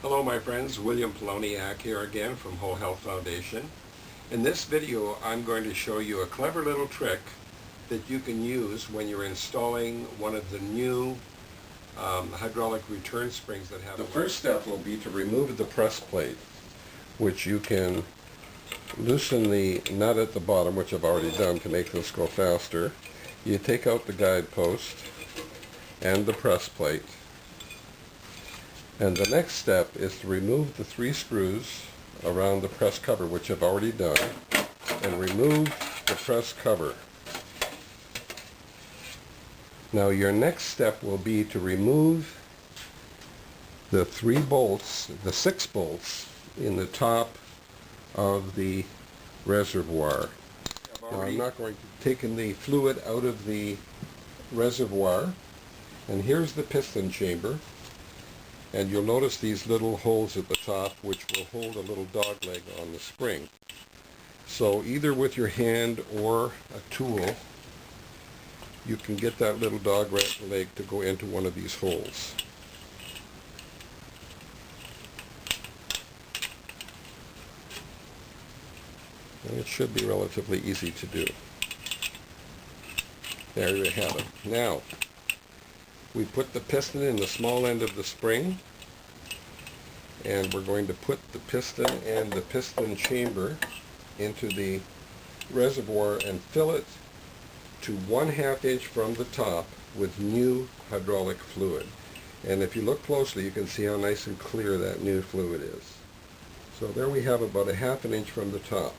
Hello my friends, William Poloniak here again from Whole Health Foundation. In this video I'm going to show you a clever little trick that you can use when you're installing one of the new hydraulic return springs that have... The first step will be to remove the press plate, which you can loosen the nut at the bottom, which I've already done to make this go faster. You take out the guide post and the press plate. And the next step is to remove the 3 screws around the press cover, which I've already done, and remove the press cover. Now your next step will be to remove the 3 bolts, the 6 bolts in the top of the reservoir. Now I'm not going to take the fluid out of the reservoir, and here's the piston chamber. And you'll notice these little holes at the top which will hold a little dog leg on the spring. So either with your hand or a tool, you can get that little dog leg to go into one of these holes. And it should be relatively easy to do. There you have it. Now, we put the piston in the small end of the spring, and we're going to put the piston and the piston chamber into the reservoir and fill it to 1/2 inch from the top with new hydraulic fluid. And if you look closely, you can see how nice and clear that new fluid is. So there we have about 1/2 inch from the top.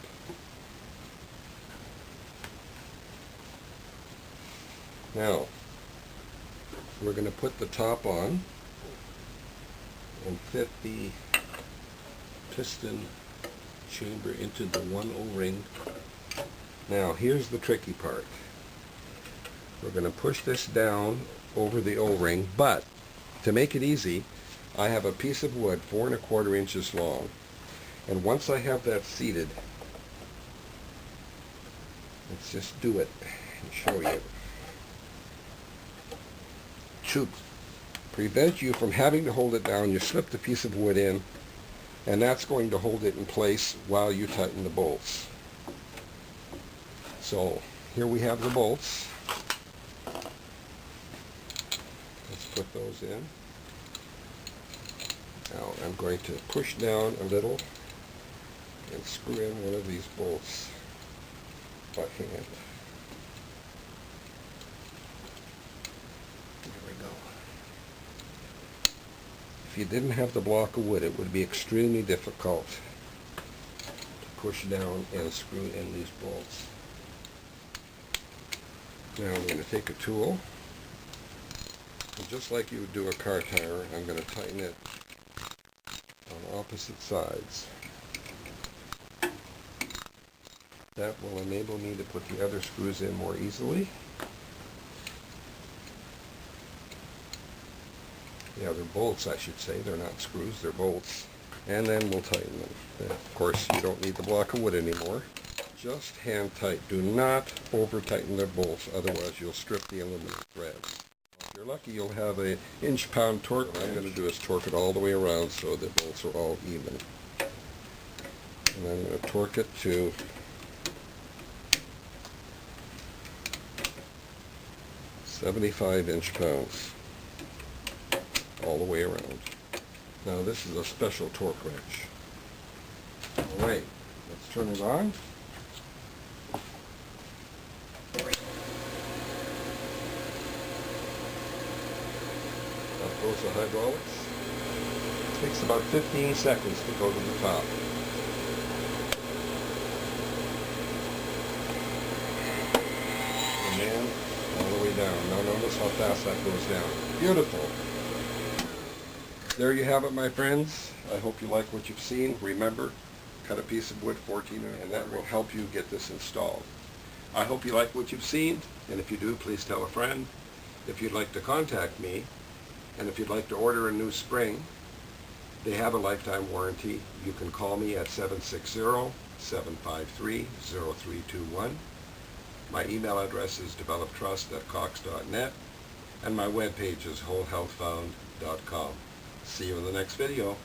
Now, we're going to put the top on and fit the piston chamber into the one O-ring. Now here's the tricky part. We're going to push this down over the O-ring, but to make it easy, I have a piece of wood 4 1/4 inches long, and once I have that seated, let's just do it and show you. To prevent you from having to hold it down, you slip the piece of wood in, and that's going to hold it in place while you tighten the bolts. So here we have the bolts. Let's put those in. Now I'm going to push down a little and screw in one of these bolts by hand. If you didn't have the block of wood, it would be extremely difficult to push down and screw in these bolts. Now I'm going to take a tool, and just like you would do a car tire, I'm going to tighten it on opposite sides. That will enable me to put the other screws in more easily. Yeah, they're bolts, I should say. They're not screws, they're bolts. And then we'll tighten them. And of course, you don't need the block of wood anymore. Just hand tight. Do not over tighten the bolts, otherwise you'll strip the aluminum threads. If you're lucky, you'll have an inch-pound torque. What I'm going to do is torque it all the way around so the bolts are all even. And I'm going to torque it to 75 inch-pounds. All the way around. Now this is a special torque wrench. Alright, let's turn it on. Up goes the hydraulics. It takes about 15 seconds to go to the top. And then all the way down. Now notice how fast that goes down. Beautiful. There you have it, my friends. I hope you like what you've seen. Remember, cut a piece of wood 14, and that will help you get this installed. I hope you like what you've seen, and if you do, please tell a friend. If you'd like to contact me, and if you'd like to order a new spring, they have a lifetime warranty. You can call me at 760-753-0321. My email address is developtrust@cox.net, and my webpage is wholehealthfound.com. See you in the next video.